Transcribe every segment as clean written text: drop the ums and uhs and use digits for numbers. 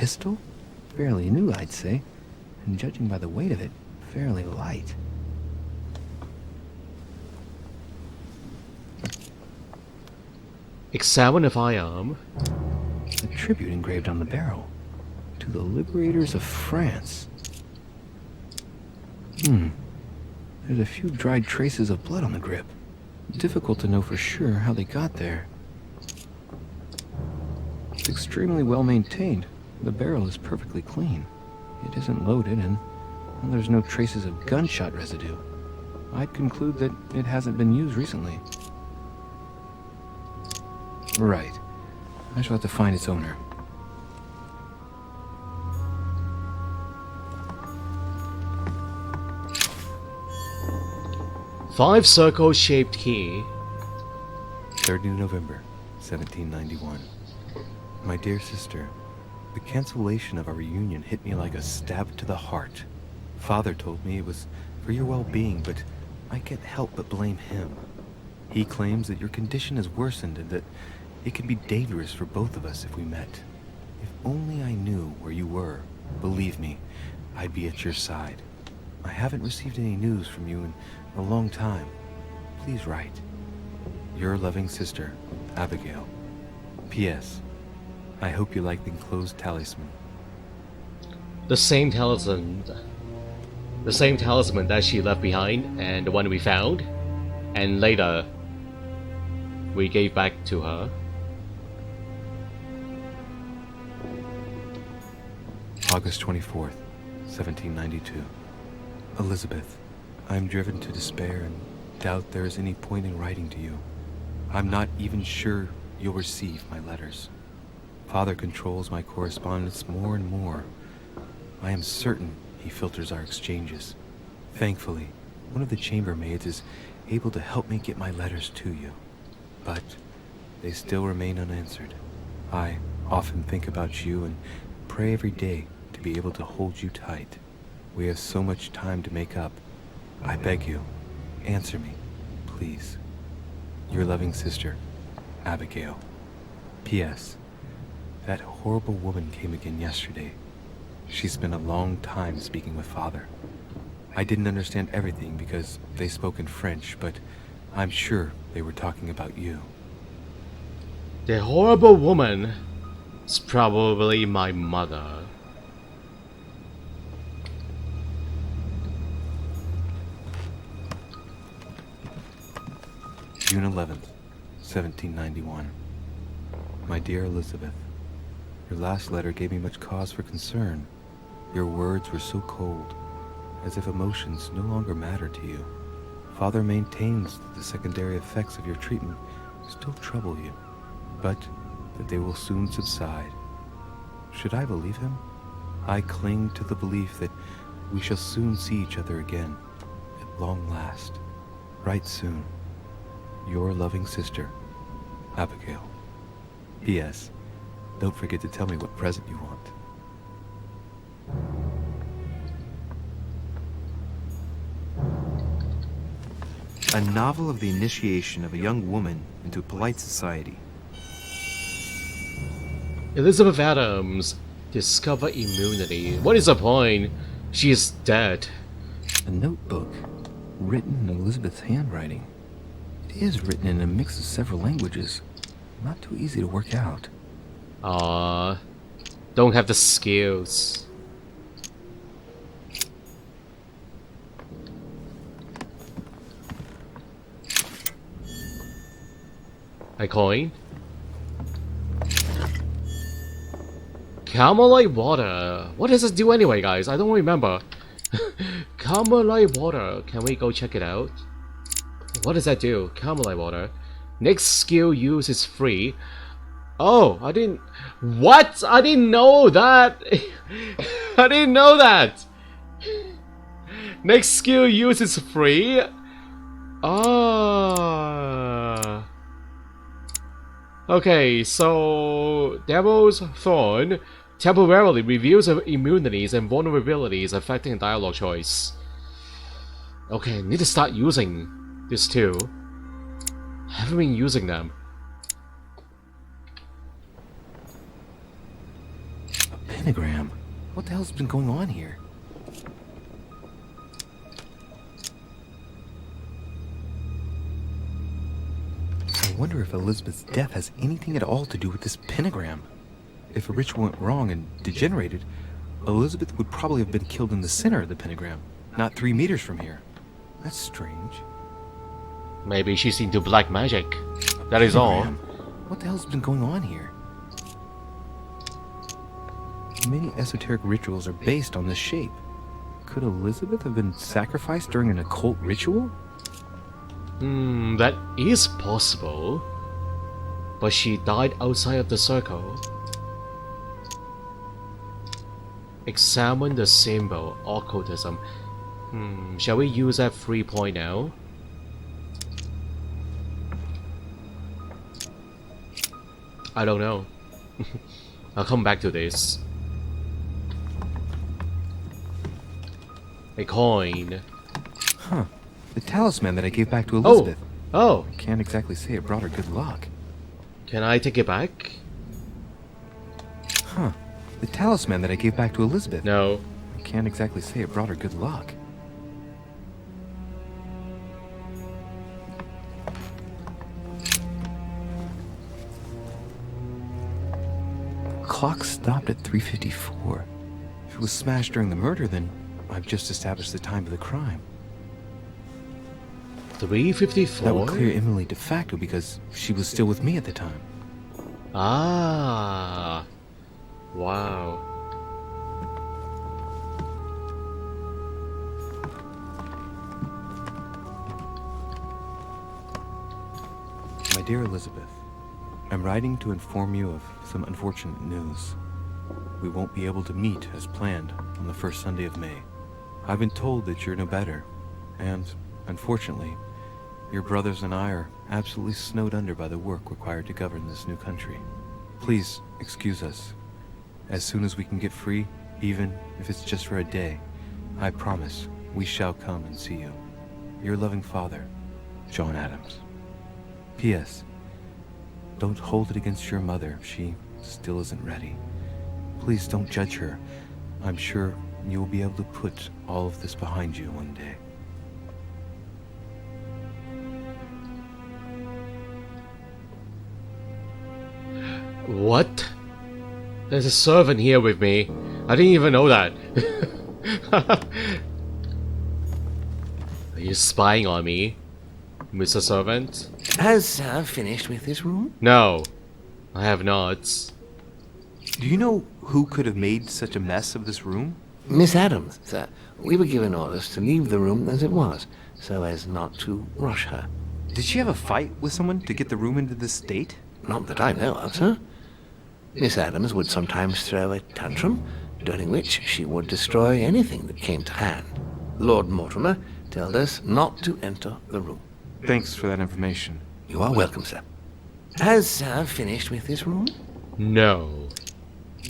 pistol? Fairly new, I'd say. And judging by the weight of it, fairly light. Examine the firearm. A tribute engraved on the barrel. To the liberators of France. There's a few dried traces of blood on the grip. Difficult to know for sure how they got there. It's extremely well maintained. The barrel is perfectly clean. It isn't loaded, and there's no traces of gunshot residue. I'd conclude that it hasn't been used recently. Right. I shall have to find its owner. Five circle-shaped key. 3rd November, 1791. My dear sister, the cancellation of our reunion hit me like a stab to the heart. Father told me it was for your well-being, but I can't help but blame him. He claims that your condition has worsened and that it can be dangerous for both of us if we met. If only I knew where you were, believe me, I'd be at your side. I haven't received any news from you in a long time. Please write. Your loving sister, Abigail. P.S. I hope you like the enclosed talisman. The same talisman. The same talisman that she left behind and the one we found. And later, we gave back to her. August 24th, 1792. Elizabeth, I am driven to despair and doubt there is any point in writing to you. I'm not even sure you'll receive my letters. Father controls my correspondence more and more. I am certain he filters our exchanges. Thankfully, one of the chambermaids is able to help me get my letters to you. But they still remain unanswered. I often think about you and pray every day to be able to hold you tight. We have so much time to make up. I beg you, answer me, please. Your loving sister, Abigail. P.S. That horrible woman came again yesterday. She spent a long time speaking with Father. I didn't understand everything because they spoke in French, but I'm sure they were talking about you. The horrible woman is probably my mother. June 11th, 1791. My dear Elizabeth, your last letter gave me much cause for concern. Your words were so cold, as if emotions no longer matter to you. Father maintains that the secondary effects of your treatment still trouble you, but that they will soon subside. Should I believe him? I cling to the belief that we shall soon see each other again, at long last. Write soon. Your loving sister, Abigail. P.S. Don't forget to tell me what present you want. A novel of the initiation of a young woman into polite society. Elizabeth Adams discover immunity. What is the point? She is dead. A notebook, written in Elizabeth's handwriting. It is written in a mix of several languages. Not too easy to work out. Don't have the skills. A coin. Carmelite water. What does it do anyway, guys? I don't remember. Carmelite water. Can we go check it out? What does that do? Carmelite water. Next skill use is free. Oh, I didn't... What? I didn't know that! I didn't know that! Next skill use is free? Ah. Okay, so... Devil's Thorn temporarily reviews immunities and vulnerabilities affecting dialogue choice. Okay, need to start using this too. Haven't been using them. pentagram. What the hell's been going on here? I wonder if Elizabeth's death has anything at all to do with this pentagram. If a ritual went wrong and degenerated, Elizabeth would probably have been killed in the center of the pentagram, not 3 meters from here. That's strange. Maybe she's into black magic. That is all. Pentagram. What the hell's been going on here? Many esoteric rituals are based on this shape. Could Elizabeth have been sacrificed during an occult ritual? That is possible. But she died outside of the circle. Examine the symbol, occultism. Shall we use that 3 point now? I don't know. I'll come back to this. A coin. Huh. The talisman that I gave back to Elizabeth. Oh! Can't exactly say it brought her good luck. Can I take it back? Huh. The talisman that I gave back to Elizabeth. No. Can't exactly say it brought her good luck. Clock stopped at 3:54. If it was smashed during the murder, then I've just established the time of the crime. 3:54? That would clear Emily de facto because she was still with me at the time. Ah. Wow. My dear Elizabeth, I'm writing to inform you of some unfortunate news. We won't be able to meet as planned on the first Sunday of May. I've been told that you're no better, and, unfortunately, your brothers and I are absolutely snowed under by the work required to govern this new country. Please excuse us. As soon as we can get free, even if it's just for a day, I promise we shall come and see you. Your loving father, John Adams. P.S. Don't hold it against your mother if she still isn't ready. Please don't judge her. I'm sure you will be able to put all of this behind you one day. What? There's a servant here with me. I didn't even know that. Are you spying on me, Mr. Servant? Has Sir finished with this room? No, I have not. Do you know who could have made such a mess of this room? Miss Adams, sir. We were given orders to leave the room as it was, so as not to rush her. Did she have a fight with someone to get the room into this state? Not that I know of, sir. Miss Adams would sometimes throw a tantrum, during which she would destroy anything that came to hand. Lord Mortimer told us not to enter the room. Thanks for that information. You are welcome, sir. Has Sir finished with this room? No.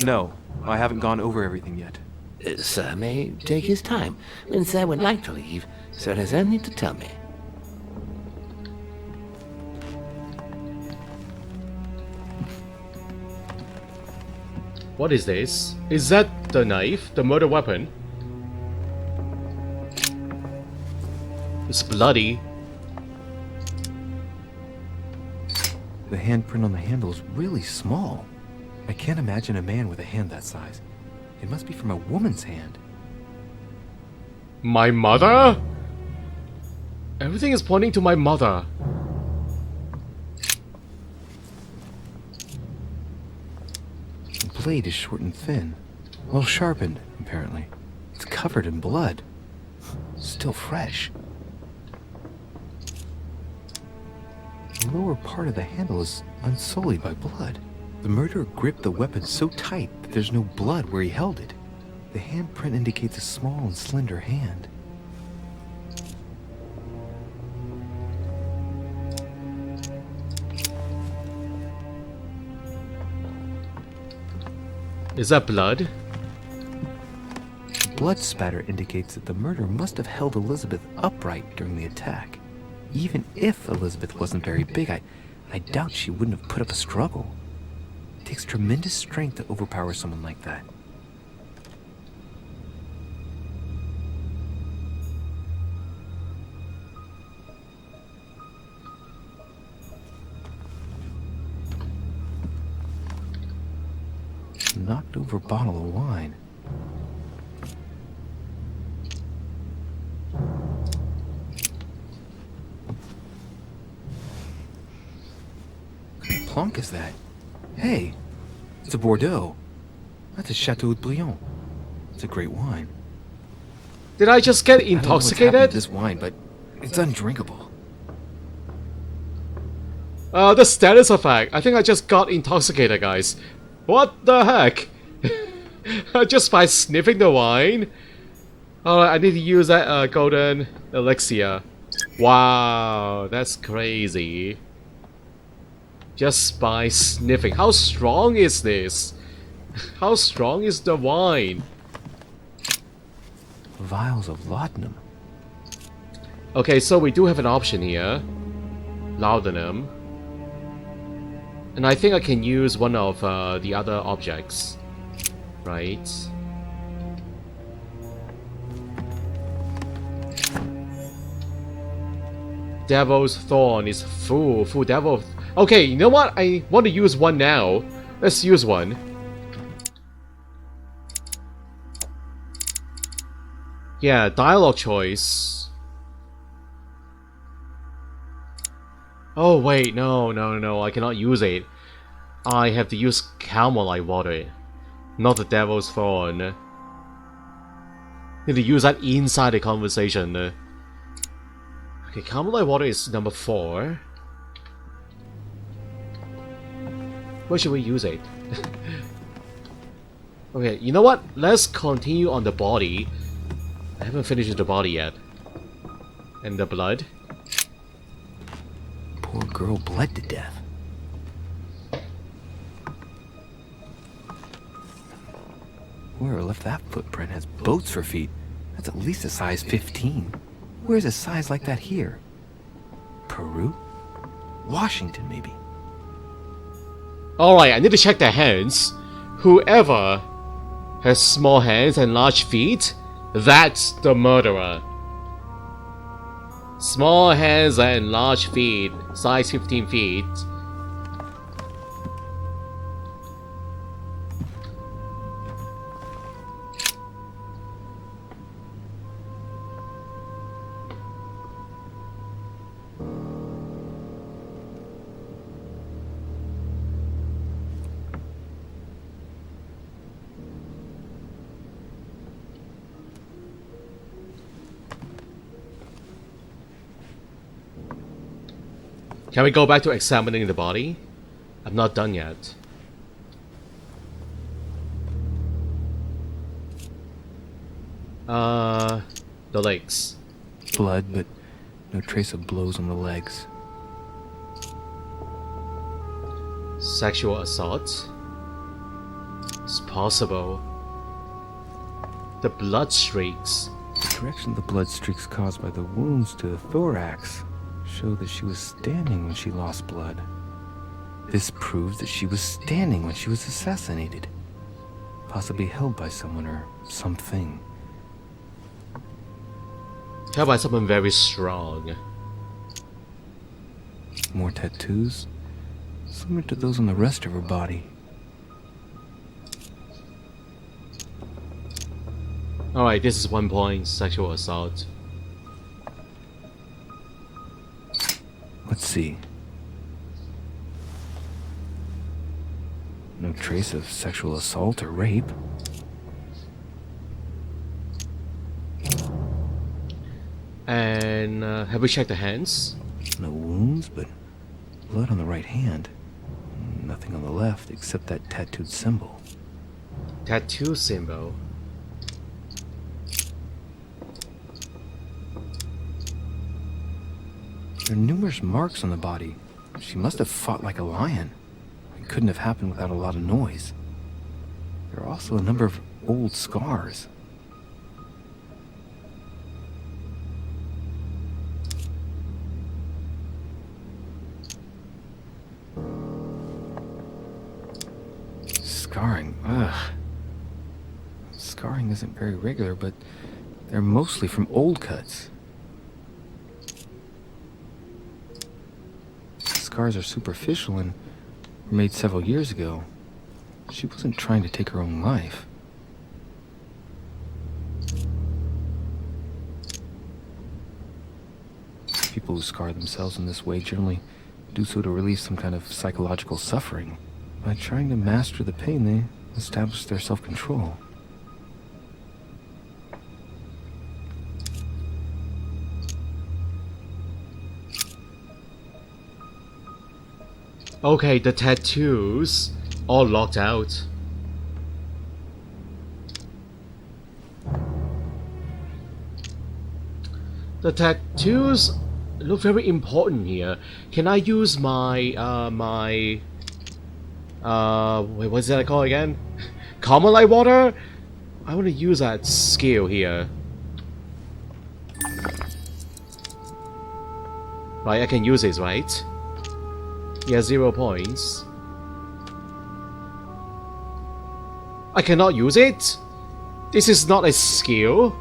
No, I haven't gone over everything yet. Sir may take his time. When Sir would like to leave, Sir has only to tell me. What is this? Is that the knife? The murder weapon? It's bloody. The handprint on the handle is really small. I can't imagine a man with a hand that size. It must be from a woman's hand. My mother? Everything is pointing to my mother. The blade is short and thin. Well sharpened, apparently. It's covered in blood. Still fresh. The lower part of the handle is unsullied by blood. The murderer gripped the weapon so tight that there's no blood where he held it. The handprint indicates a small and slender hand. Is that blood? Blood spatter indicates that the murderer must have held Elizabeth upright during the attack. Even if Elizabeth wasn't very big, I doubt she wouldn't have put up a struggle. It takes tremendous strength to overpower someone like that. knocked over bottle of wine. What kind of plonk is that? Hey, it's a Bordeaux. That's a Chateau de Brion. It's a great wine. Did I just get I don't know what's happened to intoxicated? this wine, but it's undrinkable. The status effect. I think I just got intoxicated, guys. What the heck? Just by sniffing the wine? Alright, I need to use that golden elixir. Wow, that's crazy. Just by sniffing. How strong is this? How strong is the wine? Vials of laudanum. Okay, so we do have an option here. Laudanum. And I think I can use one of the other objects. Right. Devil's Thorn is full devil. Okay, you know what? I want to use one now. Let's use one. Yeah, dialogue choice. Oh wait, no, I cannot use it. I have to use Calmolite water, not the Devil's Thorn. Need to use that inside the conversation. Okay, Calmolite water is number 4. Where should we use it? Okay, you know what? Let's continue on the body. I haven't finished the body yet. And the blood. Poor girl bled to death. Whoever left that footprint has boats for feet. That's at least a size 15. Where's a size like that here? Peru? Washington, maybe. Alright, I need to check their hands. Whoever has small hands and large feet, that's the murderer. Small hands and large feet, size 15 feet. Can we go back to examining the body? I'm not done yet. The legs. Blood, but no trace of blows on the legs. Sexual assault. It's possible. The blood streaks. The direction of the blood streaks caused by the wounds to the thorax show that she was standing when she lost blood. This proves that she was standing when she was assassinated. Possibly held by someone or something. Held by someone very strong. More tattoos, similar to those on the rest of her body. Alright, this is 1 point. Sexual assault. Let's see. No trace of sexual assault or rape. And have we checked the hands? No wounds, but blood on the right hand. Nothing on the left except that tattooed symbol. Tattoo symbol. There are numerous marks on the body. She must have fought like a lion. It couldn't have happened without a lot of noise. There are also a number of old scars. Scarring, ugh. Scarring isn't very regular, but they're mostly from old cuts. Scars are superficial and were made several years ago. She wasn't trying to take her own life. People who scar themselves in this way generally do so to relieve some kind of psychological suffering. By trying to master the pain, they establish their self-control. Okay, the tattoos all locked out. The tattoos look very important here. Can I use my wait, what's that called again? Carmelite water? I want to use that skill here. Right, I can use this, right? Yeah, 0 points. I cannot use it? This is not a skill?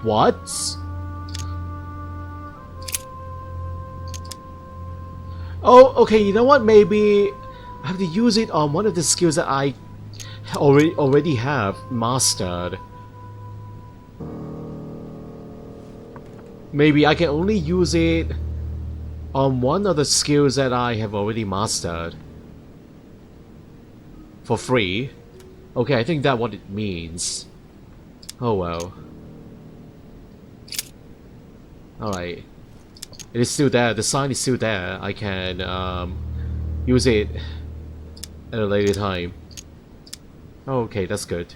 What? Oh, okay, you know what? Maybe I have to use it on one of the skills that I already have mastered. Maybe I can only use it on one of the skills that I have already mastered. For free. Okay, I think that's what it means. Oh well. Alright. It is still there. The sign is still there. I can use it at a later time. Okay, that's good.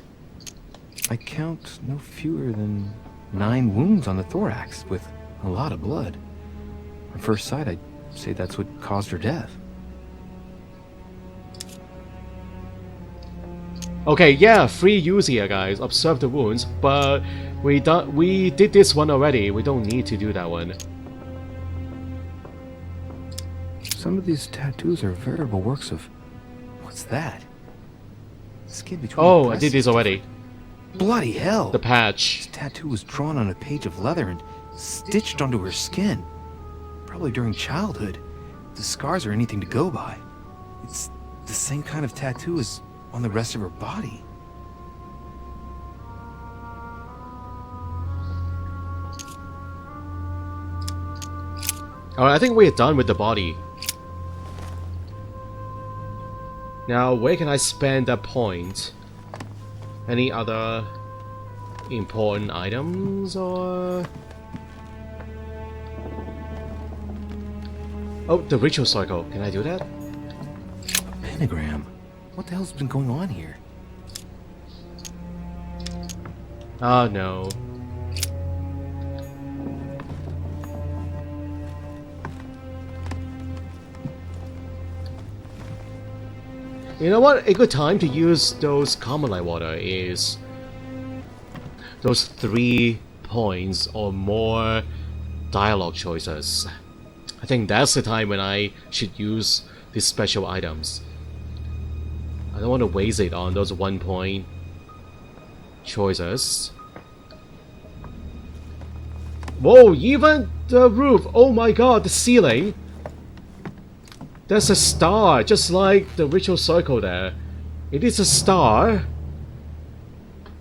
I count no fewer than 9 wounds on the thorax, with a lot of blood. On first sight, I'd say that's what caused her death. Okay, yeah, free use here, guys. Observe the wounds, but we did this one already. We don't need to do that one. Some of these tattoos are veritable works of... What's that? Skin between the Oh, I breasts. did this already. Bloody hell! The patch. This tattoo was drawn on a page of leather and stitched onto her skin. Probably during childhood. If the scars are anything to go by. It's the same kind of tattoo as on the rest of her body. Alright, I think we're done with the body. Now, where can I spend that point? Any other important items or... Oh, the ritual circle. Can I do that? A pentagram. What the hell's been going on here? Oh no. You know what? A good time to use those Carmelite water is those 3 points or more dialogue choices. I think that's the time when I should use these special items. I don't want to waste it on those 1 point choices. Whoa, even the roof! Oh my god, the ceiling! There's a star, just like the ritual circle there. It is a star.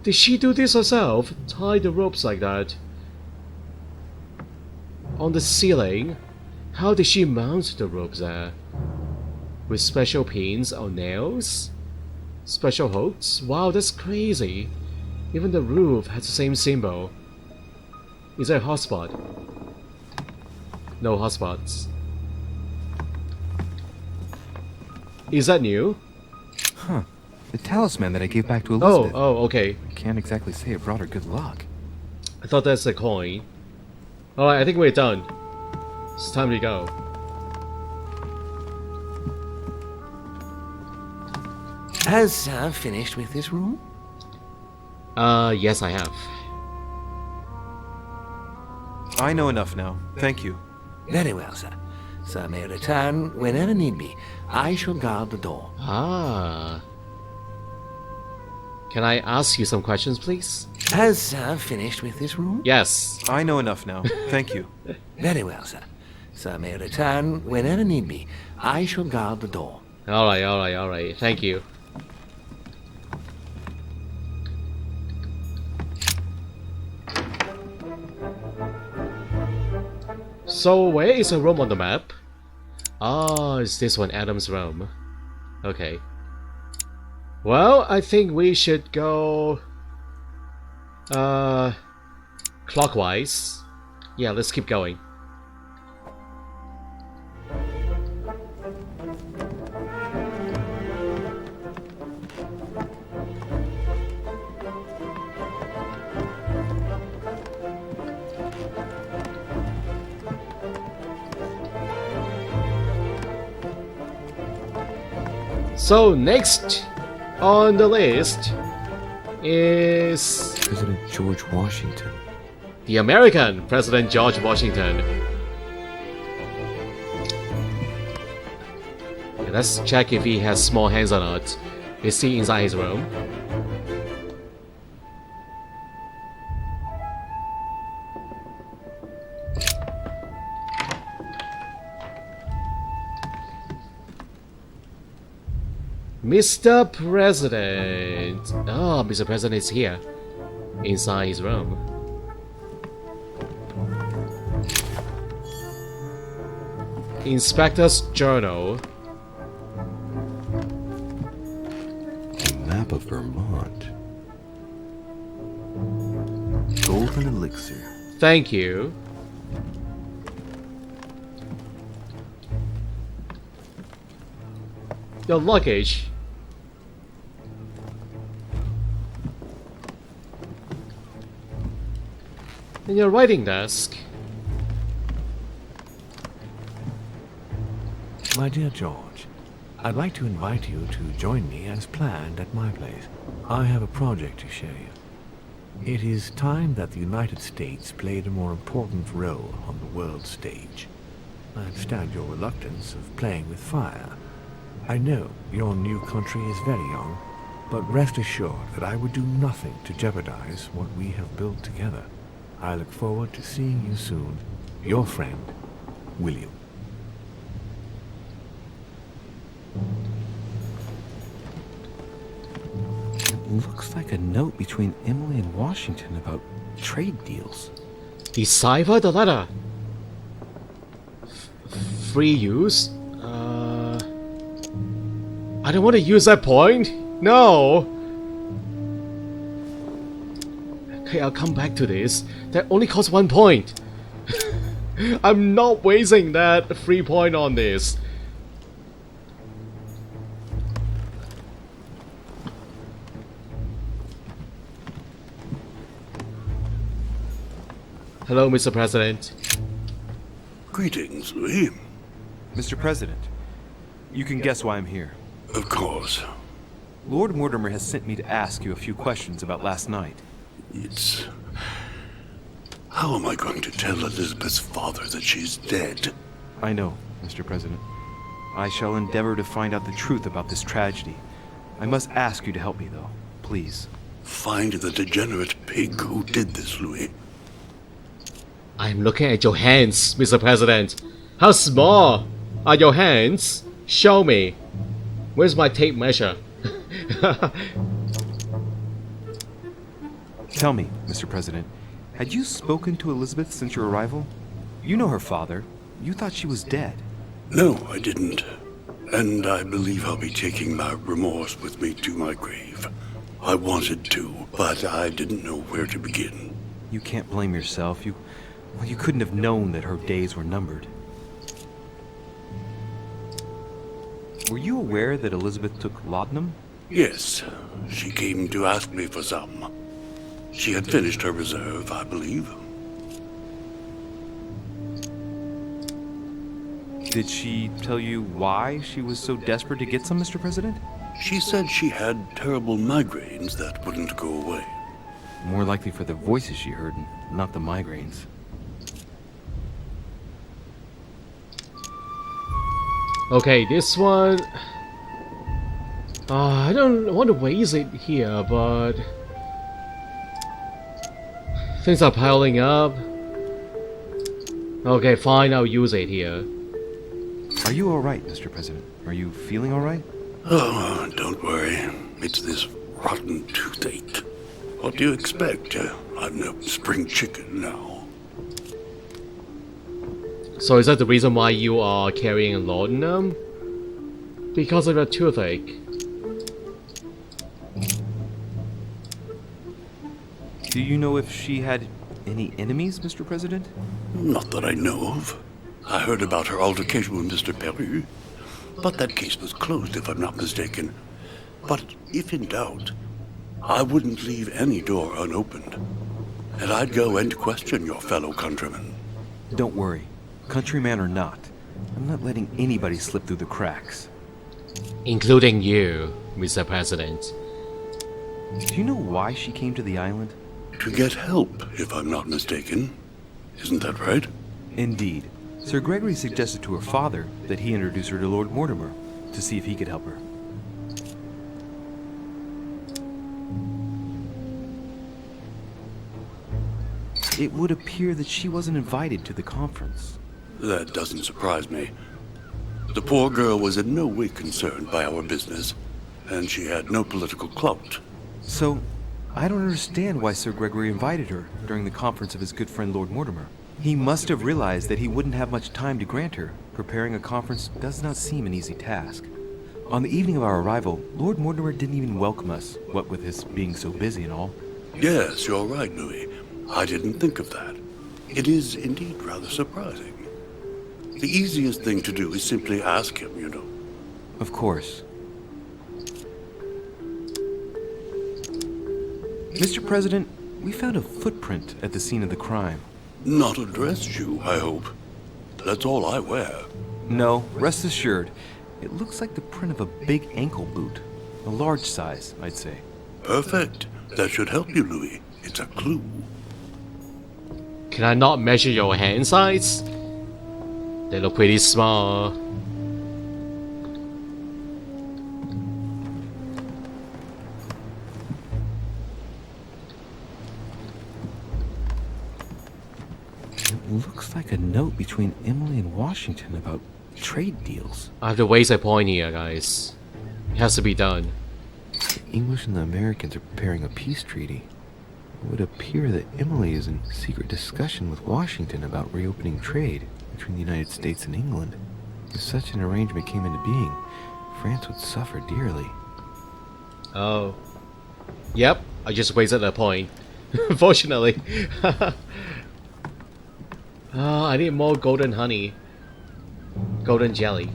Did she do this herself? Tie the ropes like that? On the ceiling? How did she mount the ropes there? With special pins or nails? Special hooks? Wow, that's crazy. Even the roof has the same symbol. Is there a hotspot? No hotspots. Is that new? Huh. The talisman that I gave back to Elizabeth. Oh, okay. I can't exactly say it brought her good luck. I thought that's a coin. Alright, I think we're done. It's time to go. Has Sam finished with this room? Yes I have. I know enough now. Thank you. Very well, sir. Sir may return whenever need be. I shall guard the door. Ah. Can I ask you some questions, please? Has Sir finished with this room? Yes. I know enough now. Thank you. Very well, sir. Sir may return whenever need be. I shall guard the door. Alright. Thank you. So, where is a room on the map? Ah, is this one Adam's room? Okay. Well, I think we should go... clockwise. Yeah, let's keep going. So next on the list is President George Washington. the American President George Washington. Okay, let's check if he has small hands or not. Is he inside his room? Mr. President. Oh, Mr. President is here. Inside his room. Inspector's Journal. A map of Vermont. Golden elixir. Thank you. Your luggage. And your writing desk. My dear George, I'd like to invite you to join me as planned at my place. I have a project to show you. It is time that the United States played a more important role on the world stage. I understand your reluctance of playing with fire. I know your new country is very young, but rest assured that I would do nothing to jeopardize what we have built together. I look forward to seeing you soon. Your friend, William. It looks like a note between Emily and Washington about trade deals. Decipher the letter. Free use? I don't want to use that point. No. Okay, I'll come back to this. That only costs 1 point. I'm not wasting that free point on this. Hello, Mr. President. Greetings, Louis. Mr. President, you can guess why I'm here. Of course. Lord Mortimer has sent me to ask you a few questions about last night. It's... How am I going to tell Elizabeth's father that she's dead? I know, Mr. President. I shall endeavor to find out the truth about this tragedy. I must ask you to help me, though. Please. Find the degenerate pig who did this, Louis. I'm looking at your hands, Mr. President. How small are your hands? Show me. Where's my tape measure? Tell me, Mr. President, had you spoken to Elizabeth since your arrival? You know her father. You thought she was dead. No, I didn't. And I believe I'll be taking my remorse with me to my grave. I wanted to, but I didn't know where to begin. You can't blame yourself. You couldn't have known that her days were numbered. Were you aware that Elizabeth took laudanum? Yes, she came to ask me for some. She had finished her reserve, I believe. Did she tell you why she was so desperate to get some, Mr. President? She said she had terrible migraines that wouldn't go away. More likely for the voices she heard, not the migraines. Okay, this one... I don't want to waste it here, but... things are piling up. Okay, fine, I'll use it here. Are you alright, Mr. President? Are you feeling alright? Oh, don't worry. It's this rotten toothache. What do you expect? I'm no spring chicken now. So is that the reason why you are carrying laudanum? Because of your toothache. Do you know if she had any enemies, Mr. President? Not that I know of. I heard about her altercation with Mr. Perry, but that case was closed if I'm not mistaken. But if in doubt, I wouldn't leave any door unopened. And I'd go and question your fellow countrymen. Don't worry. Countryman or not, I'm not letting anybody slip through the cracks. Including you, Mr. President. Do you know why she came to the island? To get help, if I'm not mistaken. Isn't that right? Indeed. Sir Gregory suggested to her father that he introduce her to Lord Mortimer to see if he could help her. It would appear that she wasn't invited to the conference. That doesn't surprise me. The poor girl was in no way concerned by our business, and she had no political clout. So, I don't understand why Sir Gregory invited her during the conference of his good friend Lord Mortimer. He must have realized that he wouldn't have much time to grant her. Preparing a conference does not seem an easy task. On the evening of our arrival, Lord Mortimer didn't even welcome us, what with his being so busy and all. Yes, you're right, Louis. I didn't think of that. It is indeed rather surprising. The easiest thing to do is simply ask him, you know. Of course. Mr. President, we found a footprint at the scene of the crime. Not a dress shoe, I hope. That's all I wear. No, rest assured, it looks like the print of a big ankle boot. A large size, I'd say. Perfect. That should help you, Louis. It's a clue. Can I not measure your hand size? They look pretty small. It looks like a note between Emily and Washington about trade deals. I have to raise a point here, guys. It has to be done. The English and the Americans are preparing a peace treaty. It would appear that Emily is in secret discussion with Washington about reopening trade between the United States and England. If such an arrangement came into being, France would suffer dearly. Oh. Yep, I just wasted a point. Unfortunately. I need more golden honey. Golden jelly.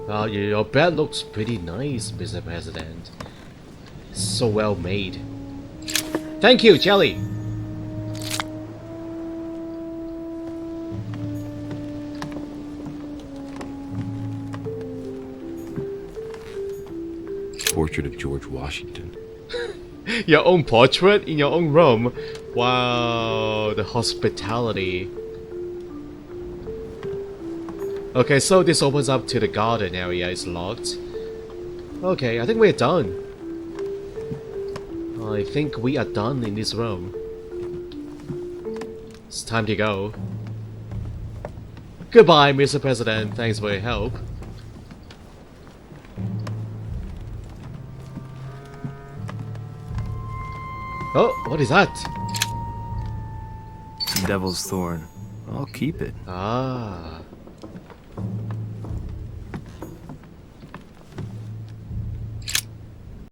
Your bed looks pretty nice, Mr. President. So well made. Thank you, jelly! Portrait of George Washington. Your own portrait in your own room? Wow, the hospitality. Okay, so this opens up to the garden area. It's locked. Okay, I think we're done. I think we are done in this room. It's time to go. Goodbye, Mr. President. Thanks for your help. Oh, what is that? Devil's Thorn. I'll keep it. Ah.